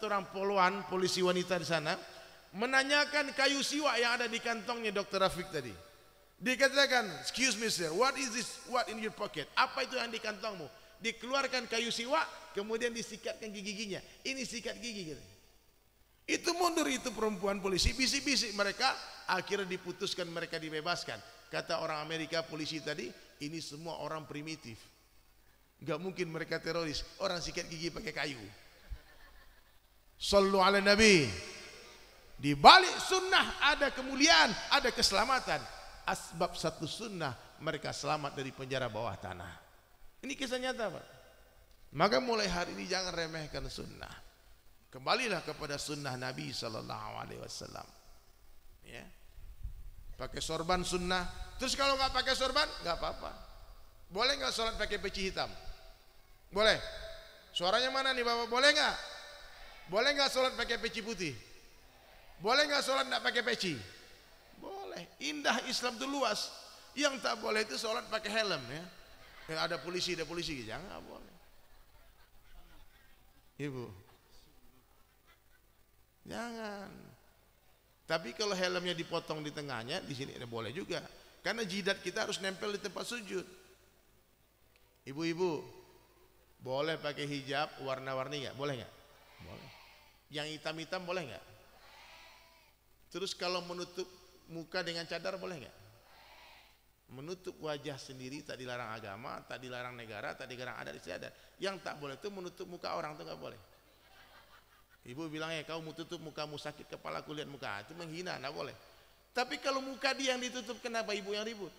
seorang poluan, polisi wanita di sana, menanyakan kayu siwak yang ada di kantongnya Dr. Rafiq tadi. Dikatakan, excuse me sir, what is this, what in your pocket? Apa itu yang di kantongmu? Dikeluarkan kayu siwak, kemudian disikatkan giginya. Ini sikat gigi gitu. Itu mundur itu perempuan polisi, bisik-bisik mereka, akhirnya diputuskan mereka dibebaskan. Kata orang Amerika polisi tadi, ini semua orang primitif. Gak mungkin mereka teroris, orang sikat gigi pakai kayu. Sallu ala Nabi. Di balik sunnah ada kemuliaan, ada keselamatan. Asbab satu sunnah mereka selamat dari penjara bawah tanah. Ini kisah nyata, Pak. Maka mulai hari ini jangan remehkan sunnah. Kembalilah kepada sunnah Nabi sallallahu alaihi wasallam. Ya. Pakai sorban sunnah. Terus kalau nggak pakai sorban, nggak apa-apa. Boleh nggak sholat pakai peci hitam? Boleh. Suaranya mana nih Bapak? Boleh nggak? Boleh nggak sholat pakai peci putih? Boleh nggak sholat nggak pakai peci? Boleh. Indah Islam itu luas. Yang tak boleh itu sholat pakai helm ya. Ada polisi, jangan boleh. Ibu, jangan. Tapi kalau helmnya dipotong di tengahnya, di sini boleh juga. Karena jidat kita harus nempel di tempat sujud. Ibu-ibu, boleh pakai hijab warna-warni nggak? Boleh nggak? Boleh. Yang hitam-hitam boleh nggak? Terus kalau menutup muka dengan cadar boleh nggak? Menutup wajah sendiri tak dilarang agama, tak dilarang negara, tak dilarang adat istiadat. Yang tak boleh itu menutup muka orang, itu nggak boleh. Ibu bilangnya kau mau tutup mukamu, sakit kepala aku lihat muka, itu menghina, nggak boleh. Tapi kalau muka dia yang ditutup, kenapa ibu yang ribut?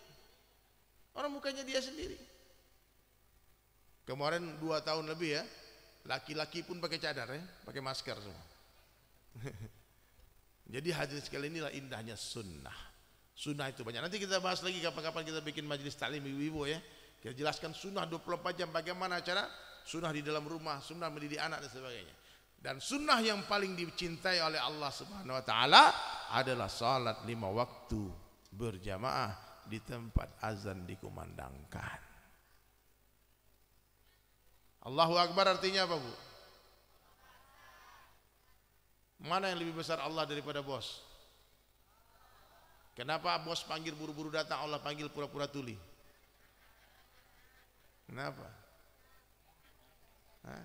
Orang mukanya dia sendiri. Kemarin 2 tahun lebih ya, laki-laki pun pakai cadar ya, pakai masker semua. Jadi hadirin sekalian, inilah indahnya sunnah. Sunnah itu banyak. Nanti kita bahas lagi kapan-kapan kita bikin majelis taklim ibu-ibu ya. Kita jelaskan sunnah 24 jam bagaimana cara sunnah di dalam rumah, sunnah mendidik anak dan sebagainya. Dan sunnah yang paling dicintai oleh Allah Subhanahu wa taala adalah salat 5 waktu berjamaah di tempat azan dikumandangkan. Allahu Akbar artinya apa, Bu? Mana yang lebih besar Allah daripada bos? Kenapa bos panggil buru-buru datang, Allah panggil pura-pura tuli? Kenapa? Hah?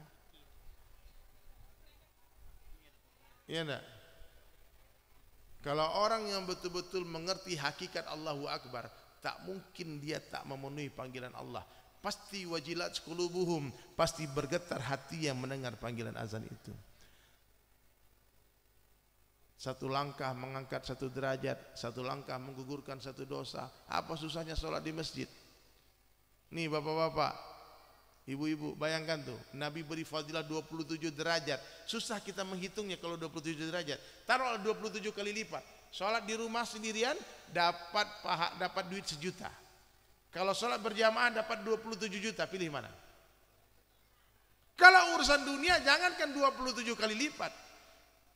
Iya enggak? Kalau orang yang betul-betul mengerti hakikat Allahu Akbar, tak mungkin dia tak memenuhi panggilan Allah. Pasti wajilat qulubuhum, pasti bergetar hati yang mendengar panggilan azan itu. Satu langkah mengangkat 1 derajat, 1 langkah menggugurkan 1 dosa. Apa susahnya sholat di masjid? Nih bapak-bapak, ibu-ibu, bayangkan tuh, Nabi beri fadilah 27 derajat. Susah kita menghitungnya kalau 27 derajat. Taruhlah 27 kali lipat. Sholat di rumah sendirian dapat duit 1 juta. Kalau sholat berjamaah dapat 27 juta, pilih mana? Kalau urusan dunia jangankan 27 kali lipat.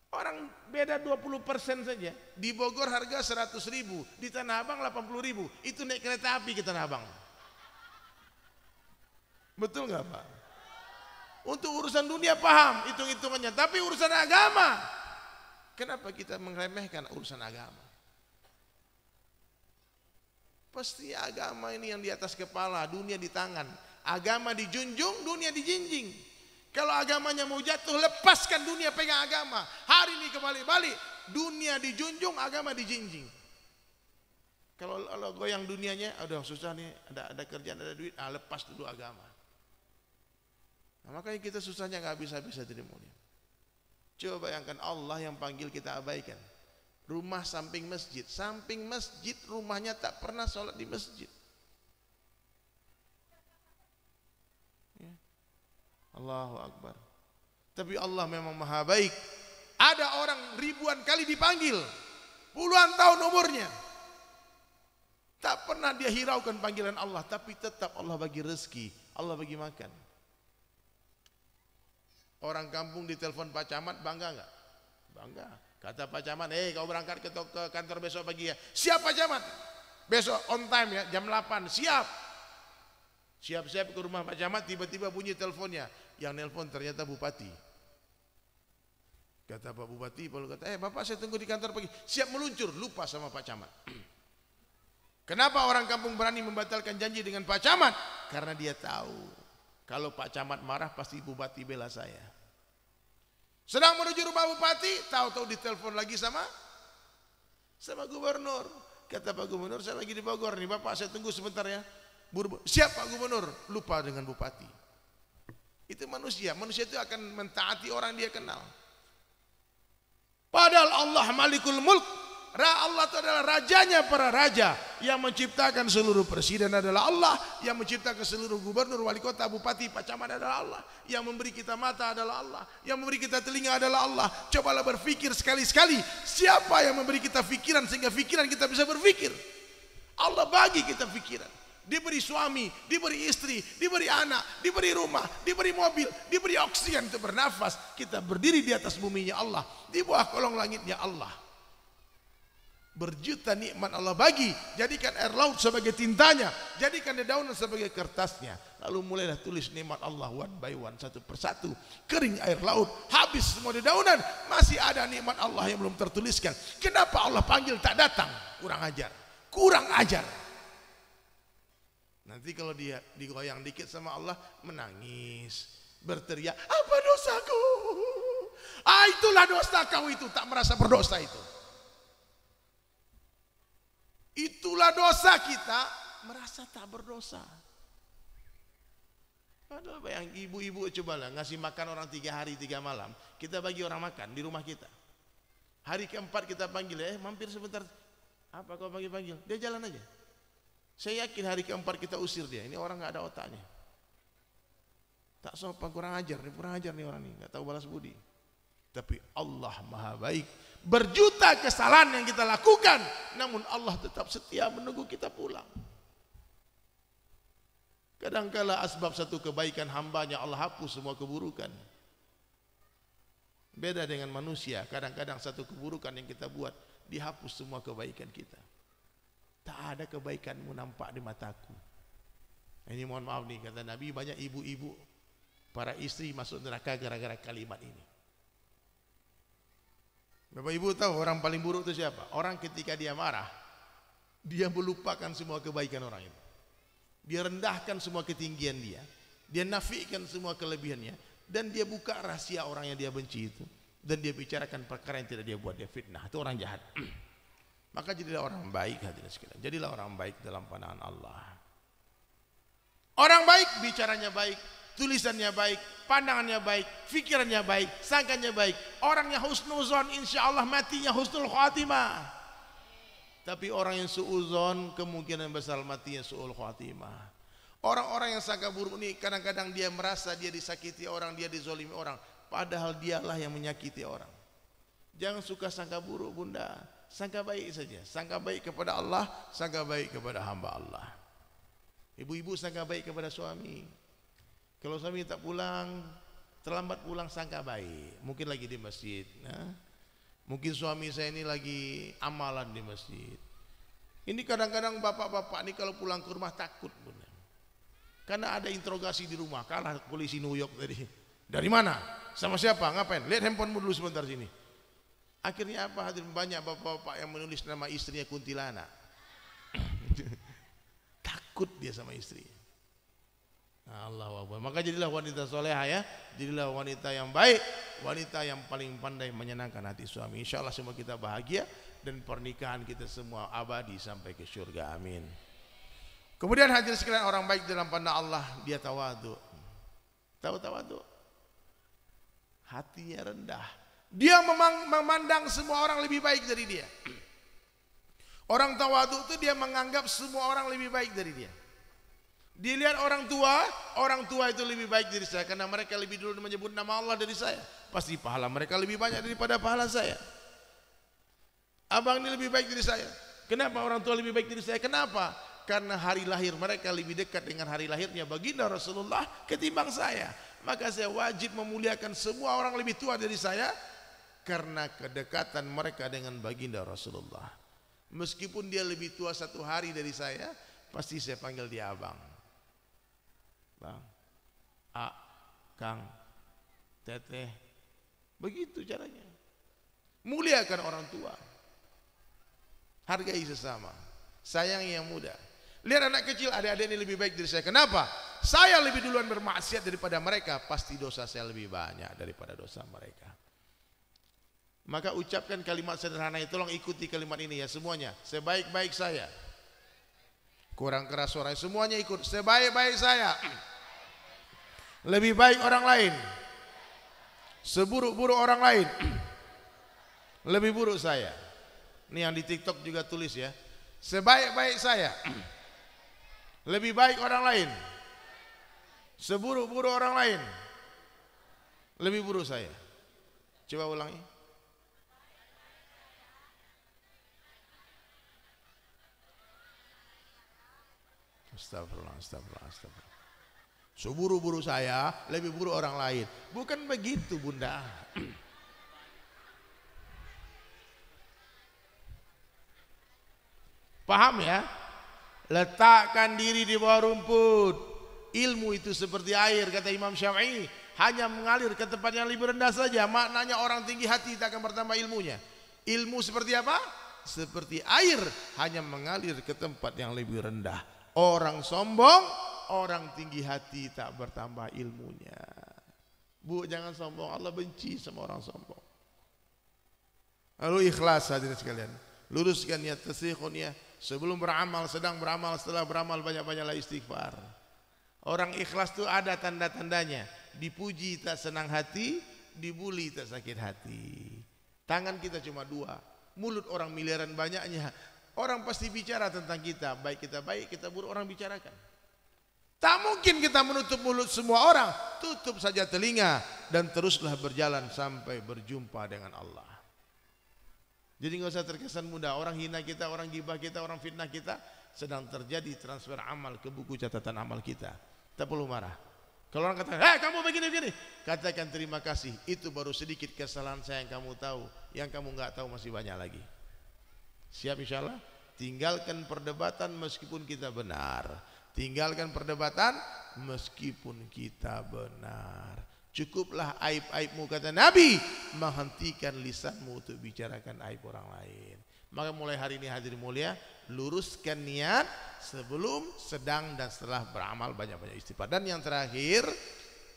Orang beda 20% saja. Di Bogor harga 100.000, di Tanah Abang 80.000. Itu naik kereta api ke Tanah Abang. Betul nggak Pak? Untuk urusan dunia paham hitung-hitungannya, tapi urusan agama, kenapa kita meremehkan urusan agama? Pasti agama ini yang di atas kepala, dunia di tangan. Agama dijunjung, dunia dijinjing. Kalau agamanya mau jatuh, lepaskan dunia, pegang agama. Hari ini kembali-balik, dunia dijunjung, agama dijinjing. Kalau goyang dunianya, aduh susah nih, ada kerjaan, ada duit, lepas dulu agama. Nah, makanya kita susahnya nggak bisa-bisa jadi mulia. Coba bayangkan Allah yang panggil kita abaikan. Rumah samping masjid rumahnya tak pernah sholat di masjid. Allahu Akbar. Tapi Allah memang maha baik. Ada orang ribuan kali dipanggil, puluhan tahun umurnya, tak pernah dia hiraukan panggilan Allah, tapi tetap Allah bagi rezeki, Allah bagi makan. Orang kampung ditelepon Pak Camat, bangga nggak? Bangga. Kata Pak Camat, kau berangkat ke kantor besok pagi ya. Siap Pak Camat. Besok on time ya, jam 8. Siap. Siap-siap ke rumah Pak Camat, tiba-tiba bunyi teleponnya. Yang nelpon ternyata bupati. Kata Pak Bupati, lalu kata, Bapak saya tunggu di kantor pagi. Siap meluncur, lupa sama Pak Camat. Kenapa orang kampung berani membatalkan janji dengan Pak Camat? Karena dia tahu, kalau Pak Camat marah pasti Bupati bela saya. Sedang menuju rumah Bupati, tahu-tahu ditelepon lagi sama Gubernur. Kata Pak Gubernur, saya lagi di Bogor nih, Bapak saya tunggu sebentar ya. Siap Pak Gubernur, lupa dengan Bupati. Itu manusia itu akan mentaati orang dia kenal. Padahal Allah Malikul Mulk, Allah itu adalah rajanya para raja. Yang menciptakan seluruh presiden adalah Allah. Yang menciptakan seluruh gubernur, wali kota, bupati, Pak Camat adalah Allah. Yang memberi kita mata adalah Allah. Yang memberi kita telinga adalah Allah. Cobalah berpikir sekali-sekali, siapa yang memberi kita pikiran sehingga pikiran kita bisa berpikir? Allah bagi kita pikiran. Diberi suami, diberi istri, diberi anak, diberi rumah, diberi mobil, diberi oksigen untuk bernafas. Kita berdiri di atas buminya Allah, di bawah kolong langitnya Allah. Berjuta nikmat Allah bagi. Jadikan air laut sebagai tintanya, jadikan dedaunan sebagai kertasnya. Lalu mulailah tulis nikmat Allah one by one, satu persatu. Kering air laut, habis semua dedaunan, masih ada nikmat Allah yang belum tertuliskan. Kenapa Allah panggil tak datang? Kurang ajar, kurang ajar. Nanti kalau dia digoyang dikit sama Allah, menangis, berteriak, apa dosaku? Itulah dosa kau itu, tak merasa berdosa itu. Itulah dosa kita, merasa tak berdosa. Padahal bayang ibu-ibu cobalah ngasih makan orang 3 hari 3 malam, kita bagi orang makan di rumah kita. Hari keempat kita panggil, mampir sebentar. Apa kau panggil? Dia jalan aja. Saya yakin hari keempat kita usir dia. Ini orang nggak ada otaknya. Tak sopan, kurang ajar nih orang ini, nggak tahu balas budi. Tapi Allah Maha Baik. Berjuta kesalahan yang kita lakukan, namun Allah tetap setia menunggu kita pulang. Kadangkala asbab satu kebaikan hambanya Allah hapus semua keburukan. Beda dengan manusia, kadang-kadang satu keburukan yang kita buat dihapus semua kebaikan kita. Tak ada kebaikanmu nampak di mataku. Ini mohon maaf nih, kata Nabi, banyak ibu-ibu para istri masuk neraka gara-gara kalimat ini. Bapak Ibu tahu orang paling buruk itu siapa? Orang ketika dia marah, dia melupakan semua kebaikan orang itu. Dia rendahkan semua ketinggian dia nafikan semua kelebihannya, dan dia buka rahasia orang yang dia benci itu, dan dia bicarakan perkara yang tidak dia buat, dia fitnah. Itu orang jahat. Maka jadilah orang baik, hadirin sekalian. Jadilah orang baik dalam pandangan Allah. Orang baik bicaranya baik, tulisannya baik, pandangannya baik, fikirannya baik, sangkanya baik. Orangnya husnuzon, insya Allah matinya husnul khatimah. Tapi orang yang suuzon, kemungkinan besar matinya suul khatimah. Orang-orang yang sangka buruk ini kadang-kadang dia merasa dia disakiti orang, dia dizolimi orang, padahal dialah yang menyakiti orang. Jangan suka sangka buruk, bunda. Sangka baik saja, sangka baik kepada Allah, sangka baik kepada hamba Allah. Ibu-ibu sangka baik kepada suami. Kalau suami tak pulang, terlambat pulang, sangka baik. Mungkin lagi di masjid. Mungkin suami saya ini lagi amalan di masjid. Ini kadang-kadang bapak-bapak ini kalau pulang ke rumah takut, bunda. Karena ada interogasi di rumah. Kalah polisi New York tadi. Dari mana? Sama siapa? Ngapain? Lihat handphonemu dulu sebentar sini. Akhirnya apa? Banyak bapak-bapak yang menulis nama istrinya kuntilanak. Takut dia sama istri. Allahu Akbar. Maka jadilah wanita soleha ya. Jadilah wanita yang baik, wanita yang paling pandai menyenangkan hati suami. Insya Allah semua kita bahagia dan pernikahan kita semua abadi sampai ke surga. Amin. Kemudian hadirin sekalian, orang baik dalam pandang Allah, dia tawadhu. Tahu tawadhu? Hatinya rendah. Dia memandang semua orang lebih baik dari dia. Orang tawadhu itu dia menganggap semua orang lebih baik dari dia. Dilihat orang tua itu lebih baik dari saya karena mereka lebih dulu menyebut nama Allah dari saya. Pasti pahala mereka lebih banyak daripada pahala saya. Abang ini lebih baik dari saya. Kenapa orang tua lebih baik dari saya? Kenapa? Karena hari lahir mereka lebih dekat dengan hari lahirnya baginda Rasulullah ketimbang saya. Maka saya wajib memuliakan semua orang lebih tua dari saya karena kedekatan mereka dengan baginda Rasulullah. Meskipun dia lebih tua 1 hari dari saya, pasti saya panggil dia abang. Bang, Kang, Teteh. Begitu caranya. Muliakan orang tua. Hargai sesama. Sayangi yang muda. Lihat anak kecil, adik-adik ini lebih baik dari saya. Kenapa? Saya lebih duluan bermaksiat daripada mereka. Pasti dosa saya lebih banyak daripada dosa mereka. Maka ucapkan kalimat sederhana itu. Tolong ikuti kalimat ini ya semuanya. Sebaik-baik saya. Kurang keras suara. Semuanya ikut. Sebaik-baik saya. Lebih baik orang lain. Seburuk-buruk orang lain. Lebih buruk saya. Ini yang di TikTok juga tulis ya. Sebaik-baik saya. Lebih baik orang lain. Seburuk-buruk orang lain. Lebih buruk saya. Coba ulangi. Astagfirullah, astagfirullah, astagfirullah. Seburuk-buruk saya, lebih buruk orang lain. Bukan begitu, Bunda. Paham ya? Letakkan diri di bawah rumput. Ilmu itu seperti air, kata Imam Syafi'i, hanya mengalir ke tempat yang lebih rendah saja. Maknanya orang tinggi hati tak akan bertambah ilmunya. Ilmu seperti apa? Seperti air, hanya mengalir ke tempat yang lebih rendah. Orang sombong, orang tinggi hati tak bertambah ilmunya. Bu, jangan sombong. Allah benci sama orang sombong. Lalu ikhlas hadirin sekalian. Luruskan niat, tasihun ya. Sebelum beramal, sedang beramal, setelah beramal banyak-banyaklah istighfar. Orang ikhlas itu ada tanda-tandanya. Dipuji tak senang hati, dibuli tak sakit hati. Tangan kita cuma dua, mulut orang miliaran banyaknya. Orang pasti bicara tentang kita, baik kita buruk orang bicarakan. Tak mungkin kita menutup mulut semua orang. Tutup saja telinga dan teruslah berjalan sampai berjumpa dengan Allah. Jadi nggak usah terkesan mudah. Orang hina kita, orang gibah kita, orang fitnah kita, sedang terjadi transfer amal ke buku catatan amal kita. Tak perlu marah. Kalau orang kata, kamu begini-begini, katakan terima kasih. Itu baru sedikit kesalahan saya yang kamu tahu. Yang kamu nggak tahu masih banyak lagi. Siap insya Allah? Tinggalkan perdebatan meskipun kita benar. Tinggalkan perdebatan meskipun kita benar. Cukuplah aib-aibmu, kata Nabi, menghentikan lisanmu untuk bicarakan aib orang lain. Maka mulai hari ini hadirin mulia, luruskan niat sebelum, sedang dan setelah beramal, banyak-banyak istighfar. Dan yang terakhir,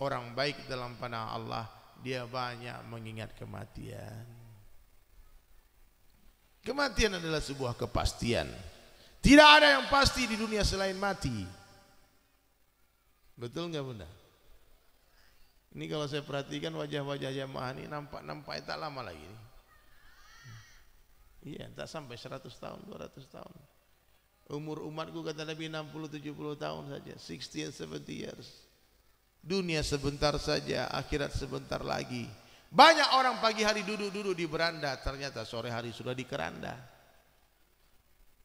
orang baik dalam pandangan Allah, dia banyak mengingat kematian. Kematian adalah sebuah kepastian. Tidak ada yang pasti di dunia selain mati. Betul nggak Bunda? Ini kalau saya perhatikan wajah-wajah jamaah ini nampak tak lama lagi. Iya, tak sampai 100 tahun, 200 tahun. Umur umatku kata Nabi 60-70 tahun saja, 60 and 70 years. Dunia sebentar saja, akhirat sebentar lagi. Banyak orang pagi hari duduk-duduk di beranda, ternyata sore hari sudah di keranda.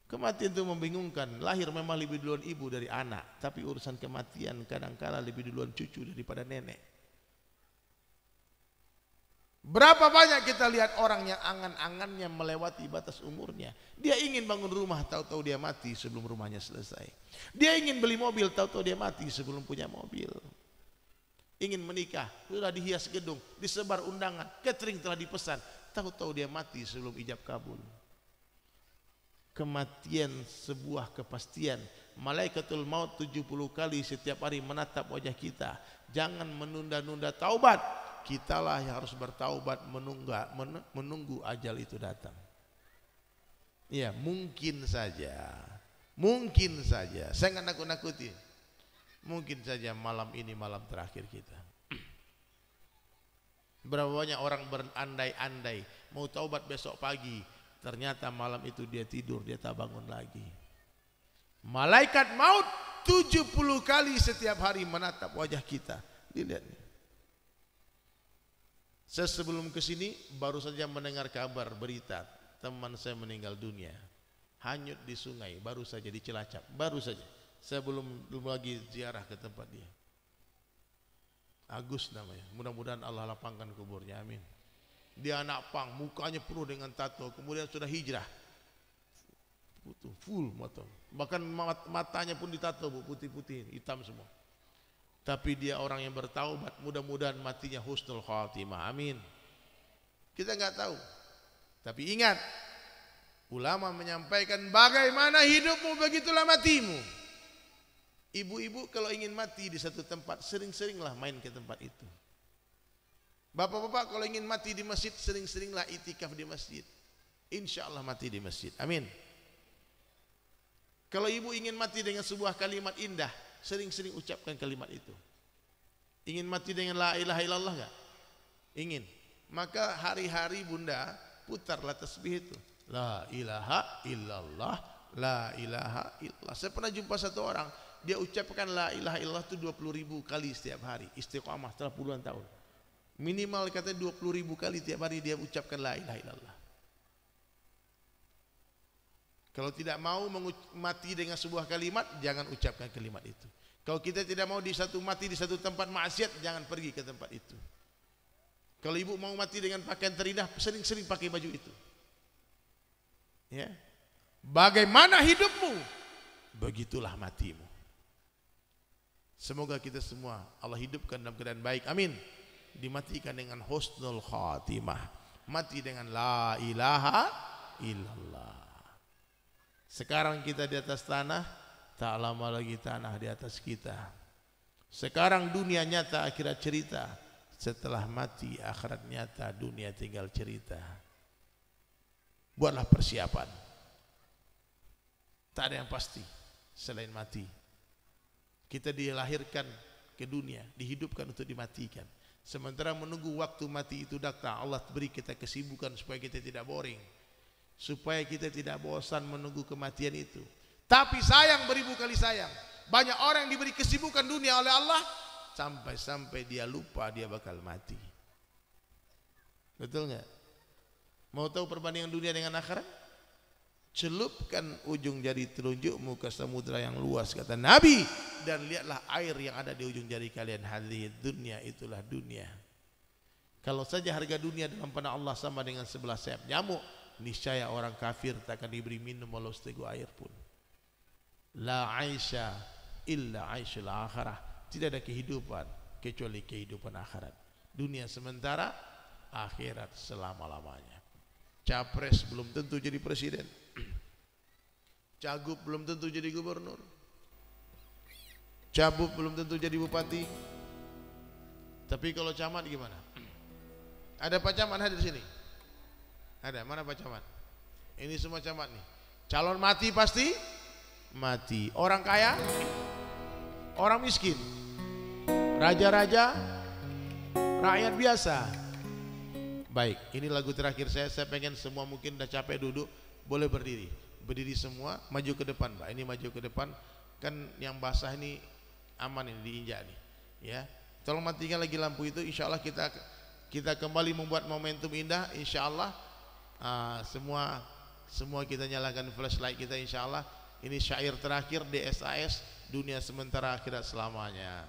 Kematian itu membingungkan. Lahir memang lebih duluan ibu dari anak, tapi urusan kematian kadang-kala lebih duluan cucu daripada nenek. Berapa banyak kita lihat orang yang angan-angannya melewati batas umurnya. Dia ingin bangun rumah, tahu-tahu dia mati sebelum rumahnya selesai. Dia ingin beli mobil, tahu-tahu dia mati sebelum punya mobil. Ingin menikah, sudah dihias gedung, disebar undangan, catering telah dipesan, tahu-tahu dia mati sebelum ijab kabul. Kematian sebuah kepastian. Malaikatul maut 70 kali setiap hari menatap wajah kita. Jangan menunda-nunda taubat. Kitalah yang harus bertaubat, menunggu ajal itu datang. Ya, mungkin saja. Mungkin saja. Saya nggak nakut-nakuti. Mungkin saja malam ini malam terakhir kita. Berapa banyak orang berandai-andai mau taubat besok pagi, ternyata malam itu dia tidur, dia tak bangun lagi. Malaikat maut 70 kali setiap hari menatap wajah kita. Dilihat nih. Saya sebelum kesini baru saja mendengar kabar berita teman saya meninggal dunia, hanyut di sungai, baru saja di Cilacap, baru saja. Saya belum lagi ziarah ke tempat dia. Agus namanya, mudah-mudahan Allah lapangkan kuburnya, amin. Dia anak pang, mukanya penuh dengan tato, kemudian sudah hijrah, full mata, bahkan matanya pun ditato putih-putih, hitam semua. Tapi dia orang yang bertaubat, mudah-mudahan matinya husnul khatimah, amin. Kita nggak tahu Tapi ingat, ulama menyampaikan bagaimana hidupmu begitulah matimu. Ibu-ibu kalau ingin mati di satu tempat, sering-seringlah main ke tempat itu. Bapak-bapak kalau ingin mati di masjid, sering-seringlah itikaf di masjid. Insya Allah mati di masjid. Amin. Kalau ibu ingin mati dengan sebuah kalimat indah, sering-sering ucapkan kalimat itu. Ingin mati dengan la ilaha illallah enggak? Ingin. Maka hari-hari bunda putarlah tasbih itu. La ilaha illallah, la ilaha illallah. Saya pernah jumpa satu orang, dia ucapkan la ilaha illallah itu 20.000 kali setiap hari. Istiqamah setelah puluhan tahun. Minimal katanya 20.000 kali tiap hari dia ucapkan la ilaha illallah. Kalau tidak mau mati dengan sebuah kalimat, jangan ucapkan kalimat itu. Kalau kita tidak mau mati di satu tempat maksiat, jangan pergi ke tempat itu. Kalau ibu mau mati dengan pakaian terindah, sering-sering pakai baju itu. Ya. Bagaimana hidupmu, begitulah matimu. Semoga kita semua Allah hidupkan dalam keadaan baik. Amin. Dimatikan dengan husnul khatimah. Mati dengan la ilaha illallah. Sekarang kita di atas tanah, tak lama lagi tanah di atas kita. Sekarang dunia nyata, akhirat cerita. Setelah mati, akhirat nyata, dunia tinggal cerita. Buatlah persiapan. Tak ada yang pasti selain mati. Kita dilahirkan ke dunia, dihidupkan untuk dimatikan. Sementara menunggu waktu mati itu datang, Allah beri kita kesibukan supaya kita tidak boring, supaya kita tidak bosan menunggu kematian itu. Tapi sayang, beribu kali sayang, banyak orang yang diberi kesibukan dunia oleh Allah sampai-sampai dia lupa dia bakal mati. Betul nggak? Mau tahu perbandingan dunia dengan akhirat? Celupkan ujung jari telunjukmu ke samudra yang luas, kata Nabi, dan lihatlah air yang ada di ujung jari kalian. Hadhihi dunia, itulah dunia. Kalau saja harga dunia dalam pandangan Allah sama dengan 11 sayap nyamuk, niscaya orang kafir tak akan diberi minum walau seteguk air pun. La aisha illa aishul akhirah. Tidak ada kehidupan kecuali kehidupan akhirat. Dunia sementara, akhirat selama-lamanya. Capres belum tentu jadi presiden, cagup belum tentu jadi gubernur, cabup belum tentu jadi bupati. Tapi kalau camat gimana? Ada Pak Camat hadir di sini? Ada? Mana Pak Camat? Ini semua camat nih. Calon mati pasti mati. Orang kaya, orang miskin, raja-raja, rakyat biasa. Baik, ini lagu terakhir saya pengen semua mungkin udah capek duduk, boleh berdiri. Berdiri semua, maju ke depan Pak. Ini maju ke depan, kan yang basah ini aman ini diinjak nih. Ya, tolong matikan lagi lampu itu. Insya Allah kita kembali membuat momentum indah. Insya Allah semua kita nyalakan flashlight kita. Insya Allah ini syair terakhir DSAS, dunia sementara akhirat selamanya.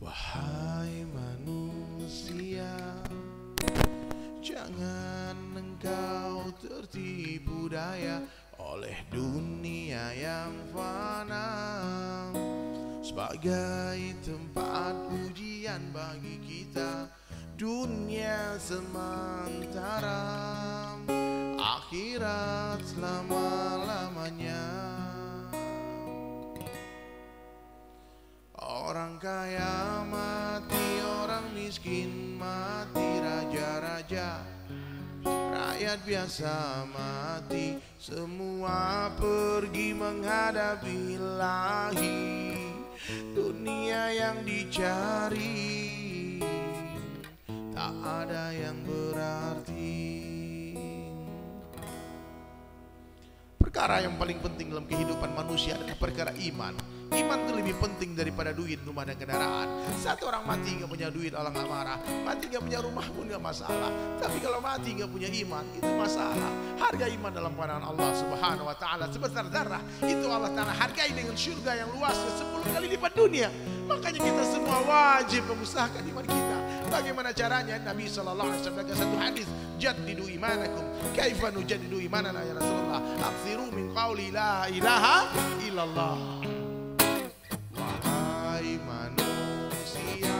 Wahai manusia, jangan engkau tertipu daya oleh dunia yang fana, sebagai tempat ujian bagi kita. Dunia sementara, akhirat selama-lamanya. Orang kaya mati, orang miskin mati, raja-raja, rakyat biasa mati. Semua pergi menghadapi ilahi. Dunia yang dicari tak ada yang berarti. Perkara yang paling penting dalam kehidupan manusia adalah perkara iman. Iman itu lebih penting daripada duit, rumah dan kendaraan. Satu orang mati nggak punya duit, Allah nggak marah. Mati nggak punya rumah pun nggak masalah. Tapi kalau mati nggak punya iman, itu masalah. Harga iman dalam pandangan Allah Subhanahu Wa Taala sebesar darah. Itu Allah Taala hargai dengan surga yang luasnya 10 kali lipat dunia. Makanya kita semua wajib mengusahakan iman kita. Bagaimana caranya? Nabi SAW dalam satu hadis, jaddidu imanakum. Kaifa nujaddidu imanana ya Rasulullah? Aksiru min qawli la ilaha illallah. Wahai manusia,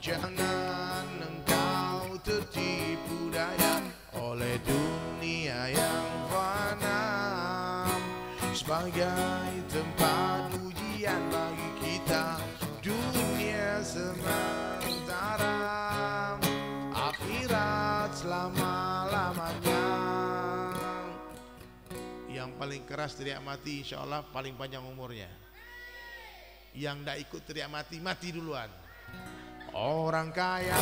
jangan engkau tertipu daya oleh dunia yang fana, sebagai tempat ujian bagi kita. Dunia sementara, akhirat selama-lamanya. Yang paling keras teriak mati insya Allah paling panjang umurnya. Yang tidak ikut teriak mati, mati duluan. Orang kaya,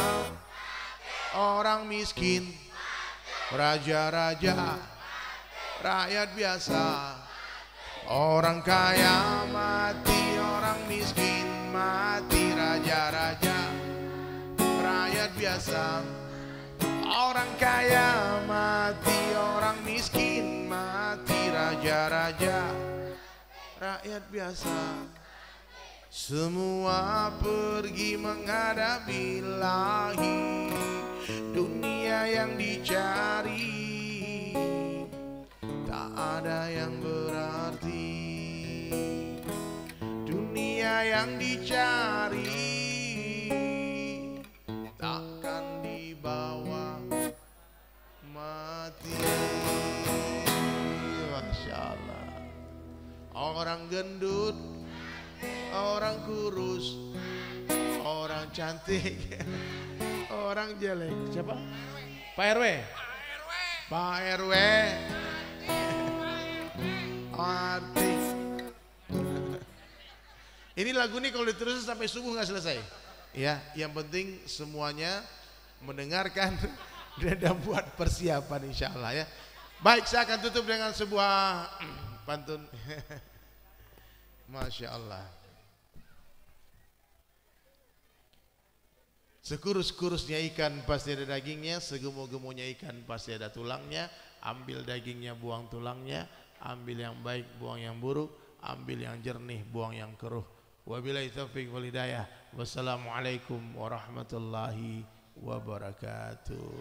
orang miskin, raja-raja, rakyat biasa. Orang kaya mati, orang miskin mati, raja-raja, rakyat biasa. Orang kaya mati, orang miskin mati, raja-raja, rakyat biasa. Semua pergi menghadapi ilahi, dunia yang dicari tak ada yang berarti. Dunia yang dicari takkan dibawa mati. Masya Allah. Orang gendut, orang kurus, orang cantik, orang jelek. Siapa? Pak RW. Pak RW. Artis. Ini lagu ini kalau diterusin sampai subuh nggak selesai. Ya, yang penting semuanya mendengarkan dan buat persiapan insya Allah ya. Baik, saya akan tutup dengan sebuah pantun. Masya Allah. Sekurus-kurusnya ikan pasti ada dagingnya, segemu-gemunya ikan pasti ada tulangnya. Ambil dagingnya, buang tulangnya. Ambil yang baik, buang yang buruk. Ambil yang jernih, buang yang keruh. Wabillahi taufiq wal hidayah. Wassalamualaikum warahmatullahi wabarakatuh.